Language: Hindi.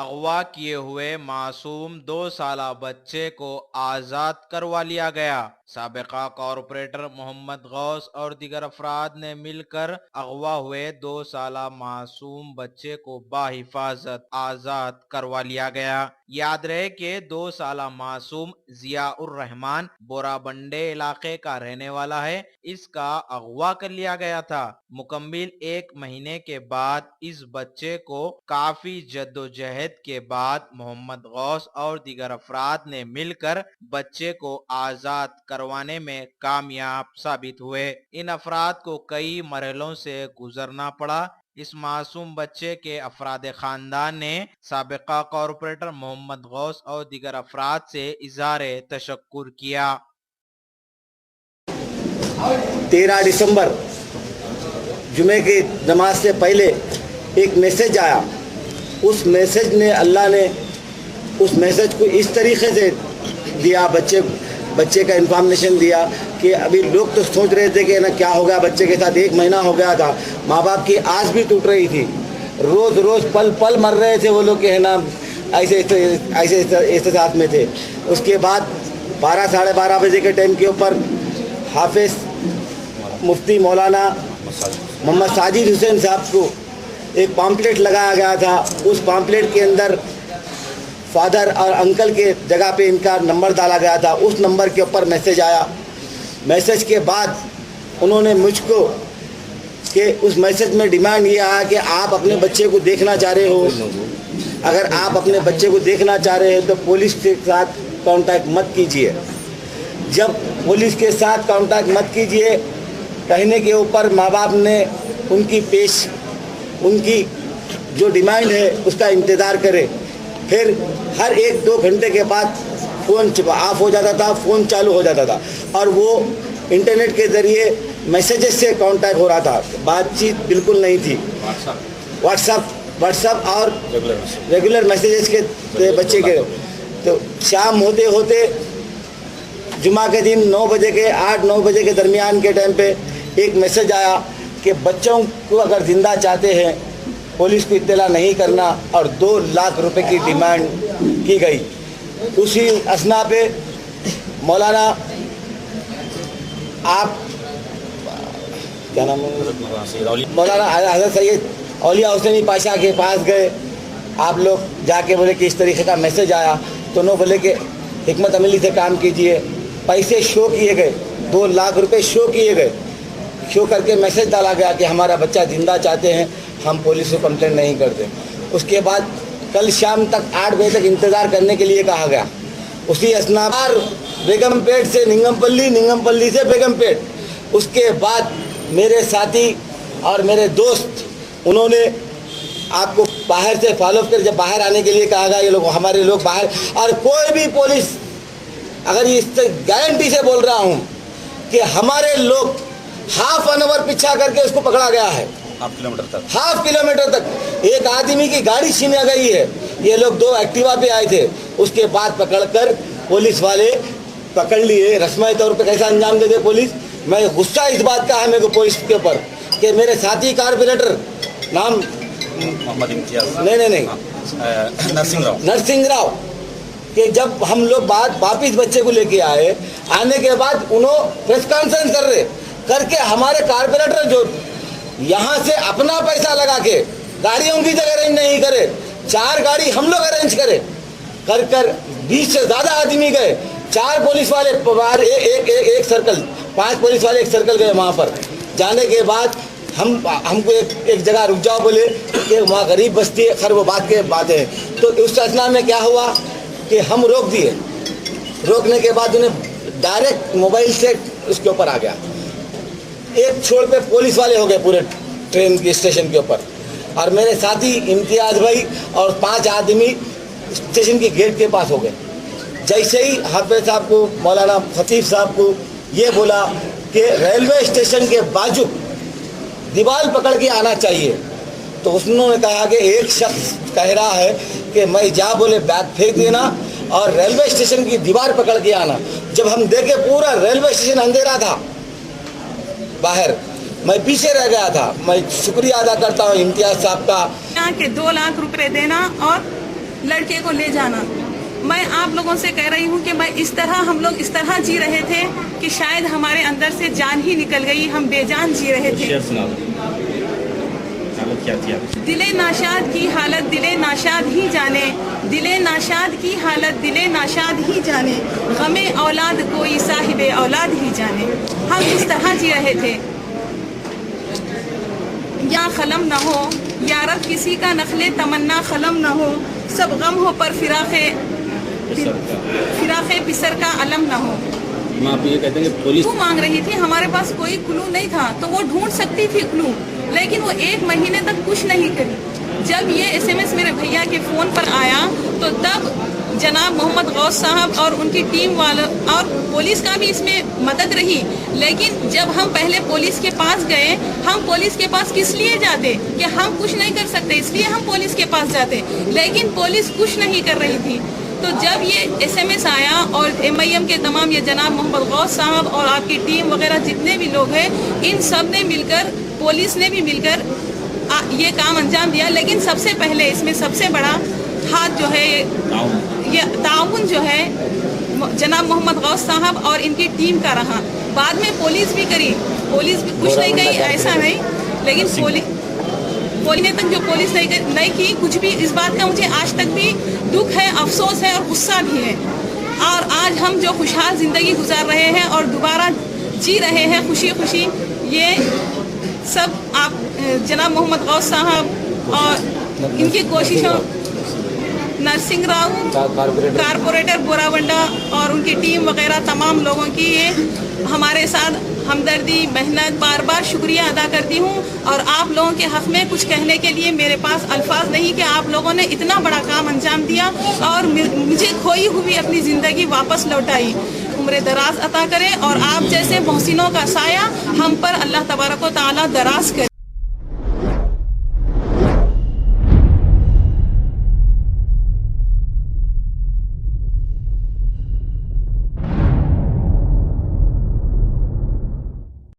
अगवा किए हुए मासूम 2 साला बच्चे को आज़ाद करवा लिया गया। साबिका कॉरपोरेटर मोहम्मद गौस और दीगर अफराद ने मिलकर अगवा हुए 2 साला मासूम बच्चे को बाहिफाजत आज़ाद करवा लिया गया। याद रहे कि 2 साला मासूम जियाउर रहमान बोराबंडे इलाके का रहने वाला है। इसका अगवा कर लिया गया था। मुकम्मिल 1 महीने के बाद इस बच्चे को काफी जद्दोजहद के बाद मोहम्मद गौस और दीगर अफराद ने मिलकर बच्चे को आज़ाद करवाने में कामयाब साबित हुए। इन अफराद को कई मरहलों से गुजरना पड़ा। इस मासूम बच्चे के अफराद खानदान ने साबिका कॉरपोरेटर मोहम्मद गौस और दीगर अफराद से इज़हार तशक्कुर किया। 13 दिसंबर जुमे की नमाज से पहले एक मैसेज आया। उस मैसेज ने अल्लाह ने उस मैसेज को इस तरीके से दिया, बच्चे का इंफॉर्मेशन दिया कि अभी लोग तो सोच रहे थे कि ना क्या हो गया बच्चे के साथ। 1 महीना हो गया था, माँ बाप की आस भी टूट रही थी, रोज़ रोज़ पल पल मर रहे थे वो लोग के है ना, ऐसे साथ में थे। उसके बाद 12 साढ़े 12 बजे के टाइम के ऊपर हाफिज़ मुफ्ती मौलाना मोहम्मद साजिद हुसैन साहब को एक पम्पलेट लगाया गया था। उस पम्पलेट के अंदर फादर और अंकल के जगह पे इनका नंबर डाला गया था। उस नंबर के ऊपर मैसेज आया। मैसेज के बाद उन्होंने मुझको कि उस मैसेज में डिमांड ये आया कि आप अपने बच्चे को देखना चाह रहे हो, अगर आप अपने बच्चे को देखना चाह रहे हो तो पुलिस के साथ कांटेक्ट मत कीजिए। जब पुलिस के साथ कांटेक्ट मत कीजिए कहने के ऊपर माँ बाप ने उनकी जो डिमांड है उसका इंतज़ार करे। फिर हर 1-2 घंटे के बाद फ़ोन ऑफ हो जाता था, फ़ोन चालू हो जाता था और वो इंटरनेट के ज़रिए मैसेजेस से कांटेक्ट हो रहा था, बातचीत बिल्कुल नहीं थी। व्हाट्सअप और रेगुलर मैसेजेस के बच्चे के। तो शाम होते होते जुमा के दिन 9 बजे के 8-9 बजे के दरमियान के टाइम पे एक मैसेज आया कि बच्चों को अगर ज़िंदा चाहते हैं पुलिस को इत्तला नहीं करना और 2 लाख रुपए की डिमांड की गई। उसी असना पे मौलाना क्या नाम मौलाना हज़रत सैयद औलिया हुसैनी पाशा के पास गए। आप लोग जाके बोले कि इस तरीके का मैसेज आया, तो उन्होंने बोले कि हिकमत अमली से काम कीजिए। पैसे शो किए गए, 2 लाख रुपए शो किए गए। शो करके मैसेज डाला गया कि हमारा बच्चा ज़िंदा चाहते हैं, हम पुलिस को कंप्लेंट नहीं करते। उसके बाद कल शाम तक 8 बजे तक इंतज़ार करने के लिए कहा गया। उसी असनाबार बेगमपेट से निंगमपल्ली, निंगमपल्ली से बेगमपेट। उसके बाद मेरे साथी और मेरे दोस्त उन्होंने आपको बाहर से फॉलो कर जब बाहर आने के लिए कहा गया, ये लोग हमारे लोग बाहर, और कोई भी पुलिस, अगर इससे गारंटी से बोल रहा हूँ कि हमारे लोग हाफ एन आवर पीछा करके उसको पकड़ा गया है। हाफ किलोमीटर तक एक आदमी की गाड़ी छीना गई है। ये लोग 2 एक्टिवा पे आए थे, उसके बाद पकड़कर पुलिस वाले पकड़ लिए। रस्मी तौर पे कैसा अंजाम दे दे पुलिस। मैं गुस्सा इस बात का है मेरे को पुलिस के ऊपर कि मेरे साथी कारपोरेटर नाम मोहम्मद इम्तियाज नहीं नरसिंह राव कि जब हम लोग वापिस बच्चे को लेके आए, आने के बाद उन्होंने प्रेस कॉन्फ्रेंस करके हमारे कारपोरेटर जो यहाँ से अपना पैसा लगा के गाड़ियों की जगह अरेंज नहीं करे, 4 गाड़ी हम लोग अरेंज करे कर 20 से ज़्यादा आदमी गए। 4 पुलिस वाले बाहर एक सर्कल, 5 पुलिस वाले एक सर्कल गए। वहाँ पर जाने के बाद हमको एक जगह रुक जाओ बोले कि वहाँ गरीब बस्ती है। खैर वो बात है। तो उस असना में क्या हुआ कि हम रोक दिए। रोकने के बाद उन्हें डायरेक्ट मोबाइल से उसके ऊपर आ गया। एक छोड़ पे पुलिस वाले हो गए पूरे ट्रेन के स्टेशन के ऊपर, और मेरे साथी इम्तियाज भाई और 5 आदमी स्टेशन के गेट के पास हो गए। जैसे ही हाफिज साहब को, मौलाना खतीब साहब को ये बोला कि रेलवे स्टेशन के बाजू दीवार पकड़ के आना चाहिए, तो उन्होंने कहा कि एक शख्स कह रहा है कि मैं जा बोले बैग फेंक देना और रेलवे स्टेशन की दीवार पकड़ के आना। जब हम देखे पूरा रेलवे स्टेशन अंधेरा था, बाहर मैं पीछे रह गया था। मैं शुक्रिया अदा करता हूँ इम्तियाज साहब का कि 2 लाख रुपए देना और लड़के को ले जाना। मैं आप लोगों से कह रही हूँ कि हम लोग इस तरह जी रहे थे कि शायद हमारे अंदर से जान ही निकल गई, हम बेजान जी रहे थे। दिले नाशाद की हालत दिले नाशाद ही जाने, दिले नाशाद की हालत दिले नाशाद ही जाने, गमे औलाद कोई साहिबे औलाद ही जाने। हम इस तरह जी रहे थे। या खलम न हो या रब किसी का नखले तमन्ना खलम न हो, सब गम हो पर फिराखे पिसर का अलम न हो। आप ये कहते हैं कि पुलिस क्लू मांग रही थी, हमारे पास कोई क्लू नहीं था तो वो ढूंढ सकती थी क्लू, लेकिन वो 1 महीने तक कुछ नहीं करी। जब ये SMS मेरे भैया के फ़ोन पर आया तो तब जनाब मोहम्मद गौस साहब और उनकी टीम वालों और पुलिस का भी इसमें मदद रही। लेकिन जब हम पहले पुलिस के पास गए, हम पुलिस के पास किस लिए जाते कि हम कुछ नहीं कर सकते, इसलिए हम पुलिस के पास जाते, लेकिन पुलिस कुछ नहीं कर रही थी। तो जब ये SMS आया और MIM के तमाम ये जनाब मोहम्मद गौस साहब और आपकी टीम वगैरह जितने भी लोग हैं, इन सब ने मिलकर, पुलिस ने भी मिलकर ये काम अंजाम दिया। लेकिन सबसे पहले इसमें सबसे बड़ा हाथ जो है, ये ताउन जो है जनाब मोहम्मद गौस साहब और इनकी टीम का रहा। बाद में पुलिस भी करी, पुलिस भी कुछ नहीं कही, ऐसा नहीं, लेकिन पुलिस तक जो पुलिस नहीं की कुछ भी। इस बात का मुझे आज तक भी दुख है, अफसोस है और गुस्सा भी है। और आज हम जो खुशहाल ज़िंदगी गुजार रहे हैं और दोबारा जी रहे हैं खुशी खुशी, ये सब आप जनाब मोहम्मद गौस साहब और इनकी कोशिशों, नरसिंह राव कारपोरेटर बोरावंडा और उनकी टीम वगैरह तमाम लोगों की ये हमारे साथ हमदर्दी, मेहनत, बार बार शुक्रिया अदा करती हूँ। और आप लोगों के हक़ में कुछ कहने के लिए मेरे पास अल्फाज नहीं कि आप लोगों ने इतना बड़ा काम अंजाम दिया और मुझे खोई हुई अपनी ज़िंदगी वापस लौटाई। उम्र दराज अता करें और आप जैसे मोहसिनों का साया हम पर अल्लाह तबारक व तआला दराज करे।